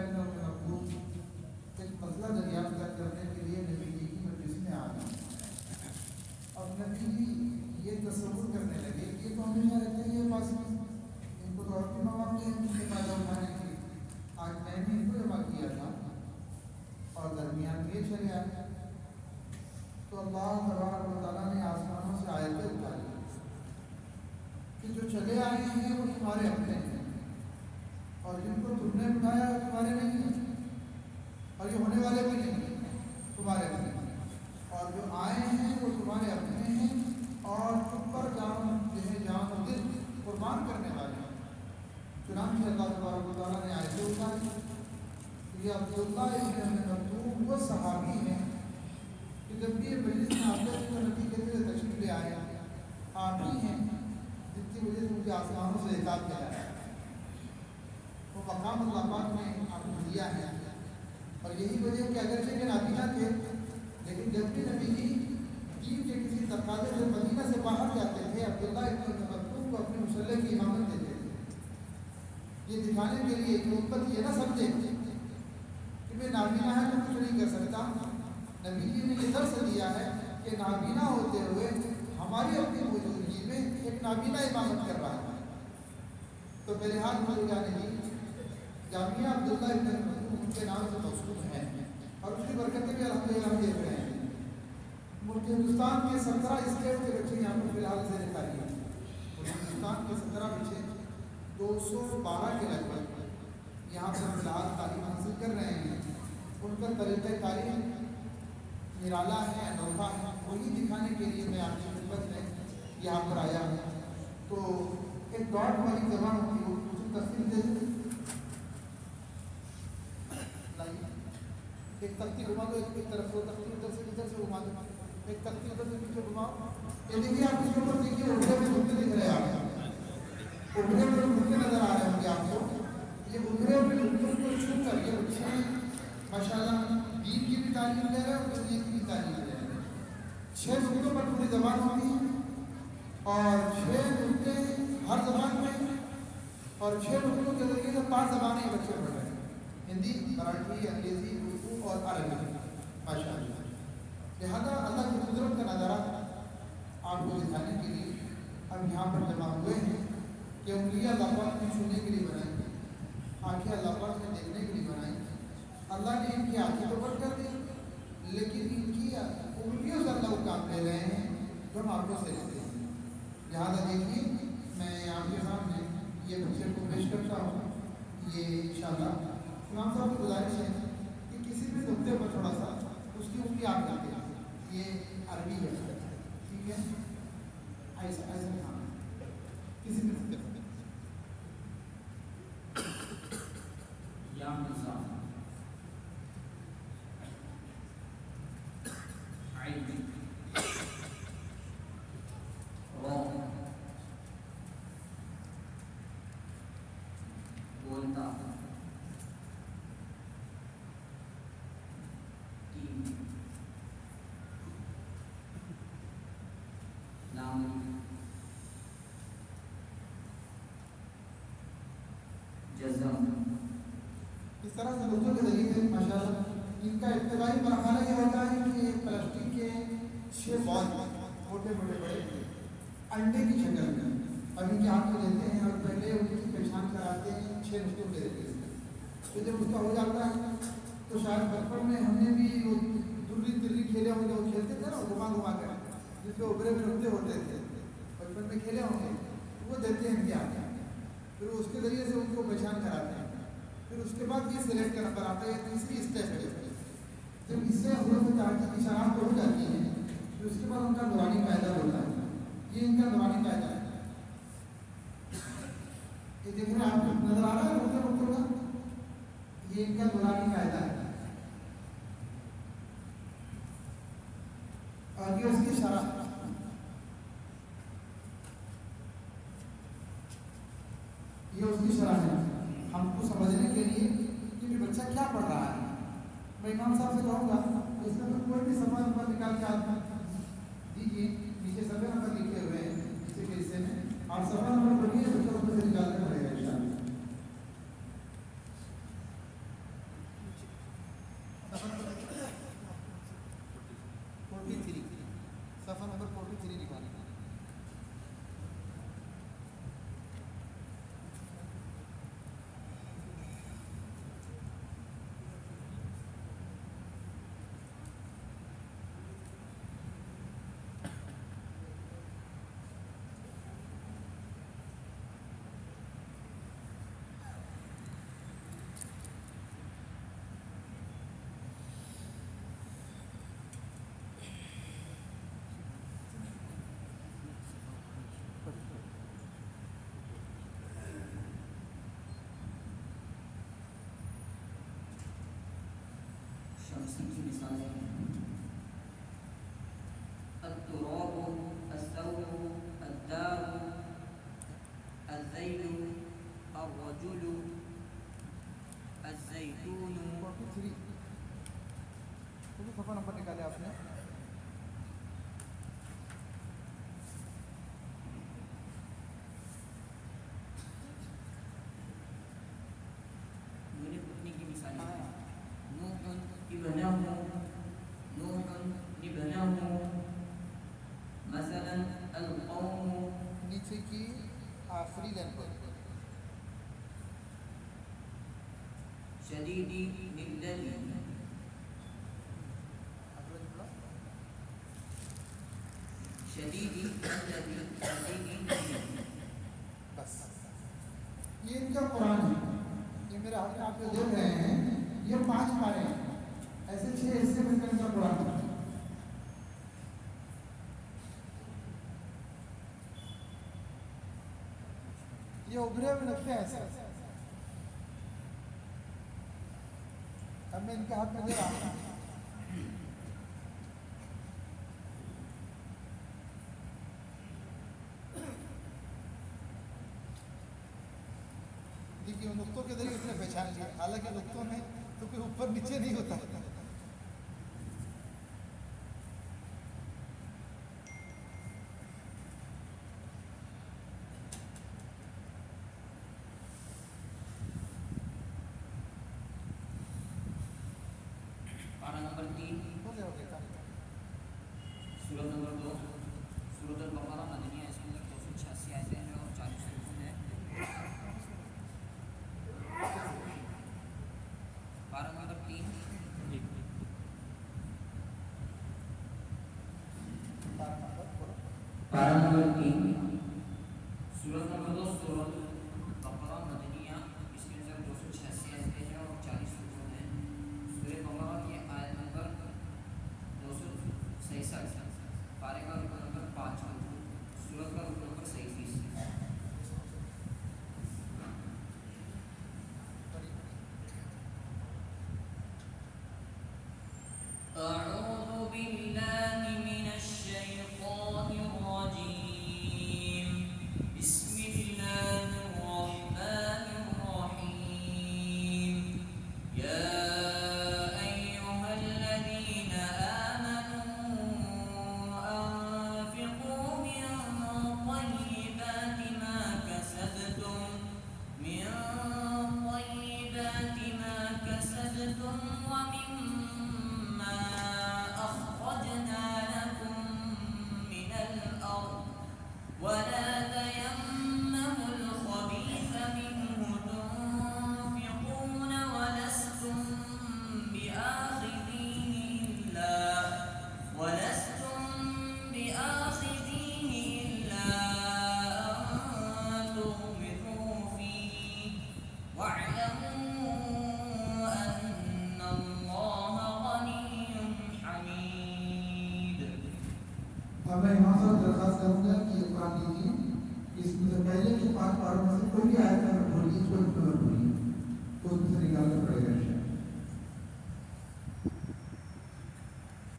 इब्न मखदूम एक मसला दरियाफ्त करने के लिए नबी जी की मजलिस में आ गए। अब नबी जी ये तसव्वुर करने लगे कि तो हमेशा रहते हैं ये पास में, इनको तो और भी मौके हैं उनके फायदा उठाने के। आज मैंने इनको जमा किया था और दरमियान में चले आए तो अल्लाह तबारक व तआला ने आसमानों से आयतें उतारी कि जो चले आए हैं वो तुम्हारे अपने हैं और जिनको तुमने उठाया वो तुम्हारे नहीं है, और ये होने वाले भी नहीं तुम्हारे अपने हैं, और जो आए हैं वो तुम्हारे अपने हैं और तुम पर जान दिल कुर्बान करने वाले हैं। चुनांचे अल्लाह तबारक व तआला ने आयतें उतारी। ये अब्दुल्लाह इब्न मखदूम वो सहाबी हैं कि जब भी ये मजलिस में आते थे तो नबी कहते थे तशरीफ ले आए, आप ही हैं जिसकी वजह से मुझे आसमानों से हिसाब किया है। वो मकाम अल्लाह पाक ने आपको दिया है और यही वजह कि अगरचे के नाबीना थे, लेकिन जब भी नबी जी दीन के किसी तकाज़े से मदीना से बाहर जाते थे अब्दुल्लाह इब्न मखदूम को अपने मुसल्ले की इमामत देते थे, ये दिखाने के लिए कि उम्मत ये ना समझे कि मैं नाबीना है तो कुछ नहीं कर सकता। नबी जी ने ये दर्स दिया है कि नाबीना होते हुए हमारी अपनी मौजूदगी में एक नाबीना इमामत कर रहा है। तो मेरे हाथ में जाने की जामिया अब्दुल्लाह इब्न मखदूम उनके नाम से मशहूर है और उसकी बरकतें भी अल्हम्दुलिल्लाह देख रहे हैं। मुल्क हिंदुस्तान के 17 स्टेट के बच्चे यहाँ पर फिलहाल से तारीख है। हिंदुस्तान के 17 बच्चे 212 के लगभग यहाँ पर फिलहाल तालीम हासिल कर रहे हैं। उनका तरीक़ा तालीम निराला है, अनोखा है, वही दिखाने के लिए मैं आपकी खिदमत में यहाँ पर आया हूँ। तो एक डॉट वाली जबान होती है उसको तस्वीर दे दो, एक तख्ती घुमा दो, एक तरफ से तख्ती उधर से इधर से घुमा दो, एक तख्ती उधर से पीछे घुमाओ। ये देखिए आप इसके ऊपर देखिए उभरे हुए नुक्ते दिख रहे हैं आपको, उभरे हुए नुक्ते नजर आ रहे होंगे आपको। ये उभरे हुए नुक्तों को छू कर ये बच्चे माशाल्लाह दीन की भी तालीम ले रहे हैं और दुनिया की भी तालीम ले रहे हैं। 6 नुक्तों पर पूरी जबान होती है और 6 नुक्ते हर जबान में, और 6 नुक्तों के जरिए से 5 जबानें बच्चे पढ़ रहे हैं, हिंदी, मराठी, अंग्रेजी, उर्दू और अरबी माशाल्लाह। लिहाजा अल्लाह की कुदरत का नज़ारा आपको दिखाने के लिए हम यहाँ पर जमा हुए हैं कि उंगलियाँ अल्लाह पाक ने छूने के लिए बनाई, आँखें अल्लाह पाक ने देखने के लिए बनाई। अल्लाह ने इनकी आँखें तो बंद कर दी लेकिन इनकी उंगलियों से अल्लाह काम ले रहे हैं जो हम आँखों से लेते हैं। लिहाजा देखिए मैं आपके सामने ये बच्चे को पेश करता हूँ। ये इंशाअल्लाह इमाम साहब की गुजारिश है कि किसी भी नुक्ते पर थोड़ा सा उसकी उंगली आप करते हैं। ये अरबी है, ठीक है, ऐसा ऐसा हाँ किसी भी नुक्ते पर इस तरह से नुक्तों के जरिए से माशाल्लाह इनका इब्तिदाई मरहला ये होता है कि प्लास्टिक के 6 बॉल मोटे मोटे बड़े अंडे की शक्ल में अब इनके हाथ में लेते हैं और पहले उनकी पहचान कराते हैं 6 नुक्तों के जरिए से। तो जब उसका हो जाता है तो शायद बचपन में हमने भी वो दुर्री तिर्री खेले होंगे, वो खेलते थे ना घुमा घुमा कर जिसके उभरे हुए नुक्ते होते थे, बचपन में खेले होंगे, वो देते हैं इनके हाथ में, फिर उसके जरिए से उनको पहचान कराते हैं। फिर उसके बाद ये सिलेक्ट का नंबर आता है, तीसरी स्टेप है। जब इससे हुरूफ तारीख की शनाख्त हो जाती है तो उसके बाद उनका नुरानी कायदा होता है। ये इनका नुरानी कायदा है। ये देख रहे हैं आपको नजर आ रहा है नुक्ते नुक्तों का, ये इनका नुरानी कायदा है और ये उसकी शरह, ये उसकी शरह है। हमको समझने के लिए कि भी बच्चा क्या पढ़ रहा है, मैं इमाम साहब से कहूँगा तो इसमें तो कोई भी सफ़ा नंबर निकाल के आप दीजिए, नीचे सफ़े नंबर लिखे हुए हैं नीचे के हिस्से में, आप सफ़ा नंबर पढ़िए, बच्चा उसमें से निकाल कर पढ़ेगा इंशाअल्लाह। उसी की मिसालें हैं। अत्तुराबु, अस्सौबु, अद्दारु, अज़्ज़ैलु, अर्रजुलु, अज़्ज़ैतूनु। 43 तो सफ़ा नंबर निकाले आपने। मैंने पत्नी की मिसालें हैं। नूहुन इब्नहु, नूहुन इब्नहु, मसलन अल-कौमु। नीचे की आखिरी लाइन पर शदीदी निल्लदी, शदीदी निल्लदी, शदीदी निल्लदी। बस ये इनका कुरान है। ये मेरे हाथ में आप जो देख रहे हैं ये 5 पारे हैं, ऐसे 6 हिस्से में इनका कुरान है। ये उभरे हुए लगते हैं ऐसे। अब मैं इनके हाथ में दे रहा हूँ। देखिए उन नुक्तों के जरिए इसने पहचान लिया, हालांकि नुक्तों में तो कोई ऊपर नीचे नहीं होता। पारा नंबर 3, हो गया सूरत नंबर 2, सूरत अल-बकरा मदनिया। इसके अंदर 286 आयतें हैं और 40 रुकून हैं। पारा नंबर 3, पारा नंबर 3, सूरत नंबर 2, सूरत बकरा मदनिया। इसके अंदर 286 आयतें हैं और 40 रुकून हैं। सूरह बकरा की आयत नंबर 266, पारे का रुकू नंबर 5, सूरत का रुकू नंबर 37। अऊज़ु बिल्लाहि मिनश शैतानिर रजीम। बिस्मिल्लाहिर रहमानिर रहीम। या अय्युहल्लज़ीना आमनू अनफ़िक़ू मिन तय्यिबाति मा कसबतुम, मिन तय्यिबाति मा कसबतुम व मिम्मा अख़रजना लकुम मिनल अर्ज़ वला तयम्ममुल ख़बीथ मिन्हु तुनफ़िक़ून वलस्तुम बिआख़िज़ीहि इल्ला अन तुग़मिज़ू फ़ीहि वअलमू अन्नल्लाह ग़निय्युन हमीद। अब मैं यहाँ से दरख्वास्त करूँगा कि ये कुरान लीजिए, इसमें से पहले के 5 पारों में से कोई भी आयत अगर भूलिए, कोई मत भूलिए, तो उसमें से निकालना पड़ेगा इंशाअल्लाह।